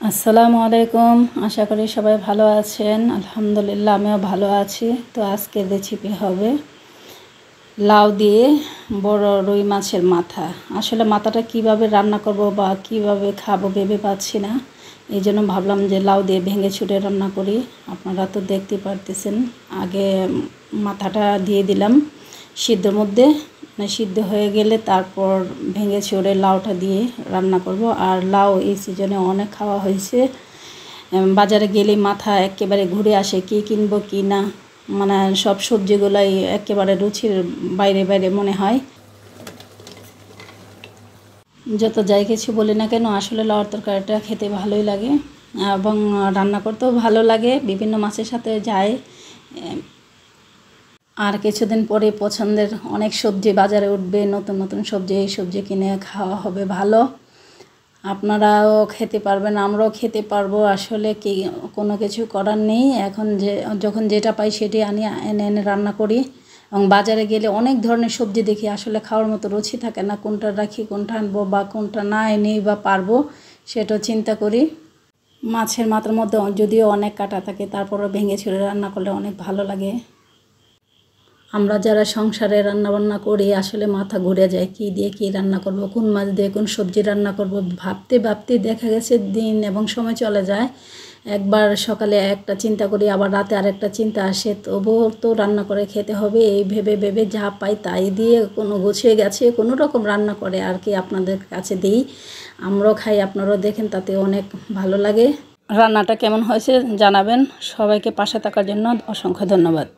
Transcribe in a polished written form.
আসসালামু আলাইকুম। আশা করি সবাই ভালো আছেন। আলহামদুলিল্লাহ আমিও ভালো আছি। তো আজকের রেসিপি হবে লাউ দিয়ে বড় রুই মাছের মাথা। আসলে মাথাটা কিভাবে রান্না করব বা কিভাবে খাবো ভেবে পাচ্ছি না, এই জন্য ভাবলাম যে লাউ দিয়ে ভেঙে ছুটে রান্না করি। আপনারা তো দেখতে পারতেছেন, আগে মাথাটা দিয়ে দিলাম সিদ্ধর মধ্যে, সিদ্ধ হয়ে গেলে তারপর ভেঙে ছড়ে লাউটা দিয়ে রান্না করব। আর লাউ এই সিজনে অনেক খাওয়া হয়েছে, বাজারে গেলে মাথা একেবারে ঘুরে আসে কী কিনবো কি না, মানে সব সবজিগুলাই একেবারে রুচির বাইরে বাইরে মনে হয়। যত যাই কিছু বলি না কেন, আসলে লাউর তরকারিটা খেতে ভালোই লাগে এবং রান্না করতেও ভালো লাগে, বিভিন্ন মাছের সাথে যায়। আর কিছুদিন পরে পছন্দের অনেক সবজি বাজারে উঠবে, নতুন নতুন সবজি, এই সবজি কিনে খাওয়া হবে ভালো। আপনারাও খেতে পারবেন, আমরাও খেতে পারবো। আসলে কি কোনো কিছু করার নেই, এখন যখন যেটা পাই সেটি এনে এনে রান্না করি। এবং বাজারে গেলে অনেক ধরনের সবজি দেখি, আসলে খাওয়ার মতো রুচি থাকে না, কোনটা রাখি কোনটা আনবো বা কোনটা না এনেই বা পারবো সেটাও চিন্তা করি। মাছের মাথার মধ্যে যদিও অনেক কাটা থাকে, তারপরও ভেঙে ছুঁড়ে রান্না করলে অনেক ভালো লাগে। আমরা যারা সংসারে রান্নাবান্না করি আসলে মাথা ঘুরে যায়, কী দিয়ে কী রান্না করব, কোন মাছ দিয়ে কোন সবজি রান্না করব, ভাবতে ভাবতে দেখা গেছে দিন এবং সময় চলে যায়। একবার সকালে একটা চিন্তা করি, আবার রাতে আরেকটা চিন্তা আসে, তবুও তো রান্না করে খেতে হবে, এই ভেবে ভেবে যা পাই তাই দিয়ে কোনো গুছিয়ে গেছে কোনো রকম রান্না করে আর কি আপনাদের কাছে দিই। আমরাও খাই, আপনারাও দেখেন, তাতে অনেক ভালো লাগে। রান্নাটা কেমন হয়েছে জানাবেন। সবাইকে পাশে থাকার জন্য অসংখ্য ধন্যবাদ।